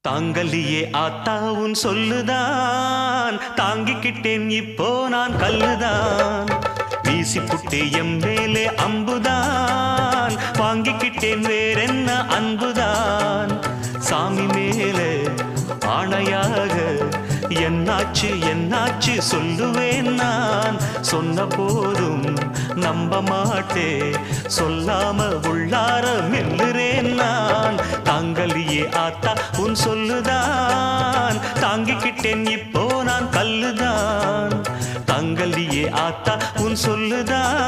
தாங்கலியே ஆத்தா உன் சொல்லுதான் தாங்கிக்கிட்டேன் இப்போ நான் கல்லுதான் வீசி புட்டே எம் மேலே அம்புதான் வாங்கிக்கிட்டேன் வேறென்ன அன்புதான் சாமி மேலே ஆணையாக என்னாச்சு என்னாச்சு சொல்லுவேன் நான் சொன்ன போதும் நம்ப மாட்டே சொல்லாம உள்ளார மெல்லுறேன் நான் தாங்கலியே ஆத்தா உன் சொல்லுதான் தாங்கிக்கிட்டேன் இப்போ நான் கல்லுதான் தாங்கலியே ஆத்தா உன் சொல்லுதான்